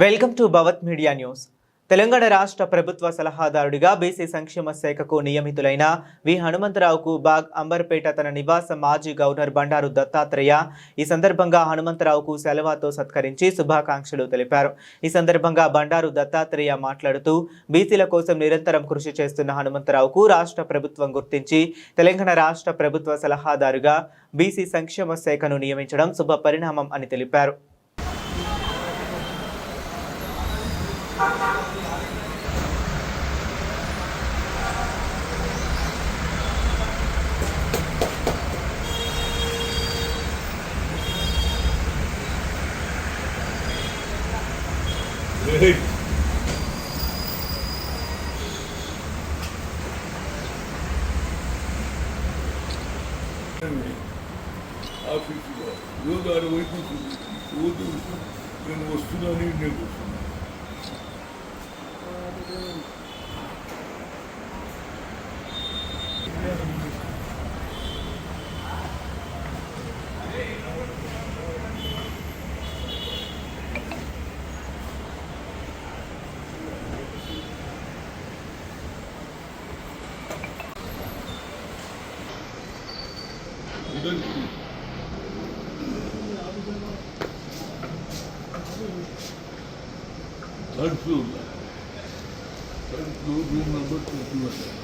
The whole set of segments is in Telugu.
Welcome to Bhavat media news. Telangana రాష్ట్ర ప్రభుత్వ సలహాదారుడిగా బీసీ సంక్షేమ శాఖకు నియమితులైన వి హనుమంతరావుకు బాగ్ అంబర్పేట తన నివాస మాజీ గవర్నర్ బండారు దత్తాత్రేయ ఈ సందర్భంగా హనుమంతరావుకు సెలవుతో సత్కరించి శుభాకాంక్షలు తెలిపారు. ఈ సందర్భంగా బండారు దత్తాత్రేయ మాట్లాడుతూ బీసీల కోసం నిరంతరం కృషి చేస్తున్న హనుమంతరావుకు రాష్ట్ర ప్రభుత్వం గుర్తించి తెలంగాణ రాష్ట్ర ప్రభుత్వ సలహాదారుగా బీసీ సంక్షేమ శాఖను నియమించడం శుభ పరిణామం అని తెలిపారు. ఆఫీసులో రోజు 6 వైపు రోజు నేను వస్తున్నాను నేను వస్తున్నాను. Third floor room number 21.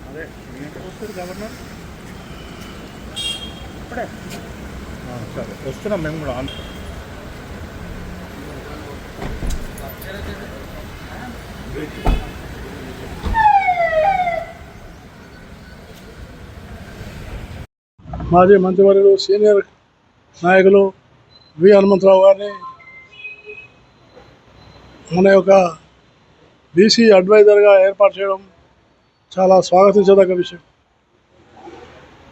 అదే వస్తుంది గవర్నర్ ఇప్పుడే సరే వస్తున్నాం మేము కూడా మాజీ మంత్రివర్యులు సీనియర్ నాయకులు వి హనుమంతరావు గారిని మన యొక్క బీసీ అడ్వైజర్గా ఏర్పాటు చేయడం చాలా స్వాగతించదగ్గ విషయం.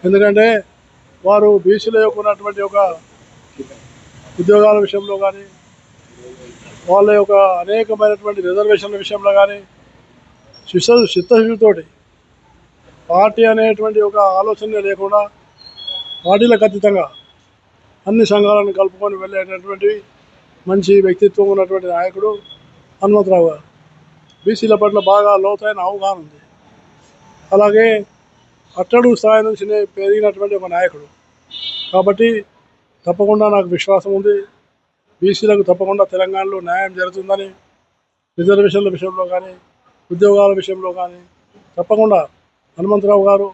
ఎందుకంటే వారు బీసీల యొక్క ఉన్నటువంటి ఒక ఉద్యోగాల విషయంలో కానీ వాళ్ళ యొక్క అనేకమైనటువంటి రిజర్వేషన్ల విషయంలో కానీ చిత్తశుద్ధితోటి పార్టీ అనేటువంటి ఒక ఆలోచన లేకుండా పార్టీలకు అతీతంగా అన్ని సంఘాలను కలుపుకొని వెళ్ళేటటువంటి మంచి వ్యక్తిత్వం ఉన్నటువంటి నాయకుడు హనుమంతరావు గారు. బీసీల పట్ల బాగా లోతైన అవగాహన ఉంది. అలాగే అట్టడుగు స్థాయి నుంచి పెరిగినటువంటి ఒక నాయకుడు కాబట్టి తప్పకుండా నాకు విశ్వాసం ఉంది. బీసీలకు తప్పకుండా తెలంగాణలో న్యాయం జరుగుతుందని, రిజర్వేషన్ల విషయంలో కానీ ఉద్యోగాల విషయంలో కానీ తప్పకుండా హనుమంతరావు గారు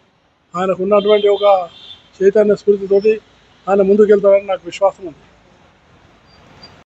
ఆయనకు ఉన్నటువంటి ఒక చైతన్య స్ఫూర్తితోటి ఆయన ముందుకెళ్తారని నాకు విశ్వాసం ఉంది.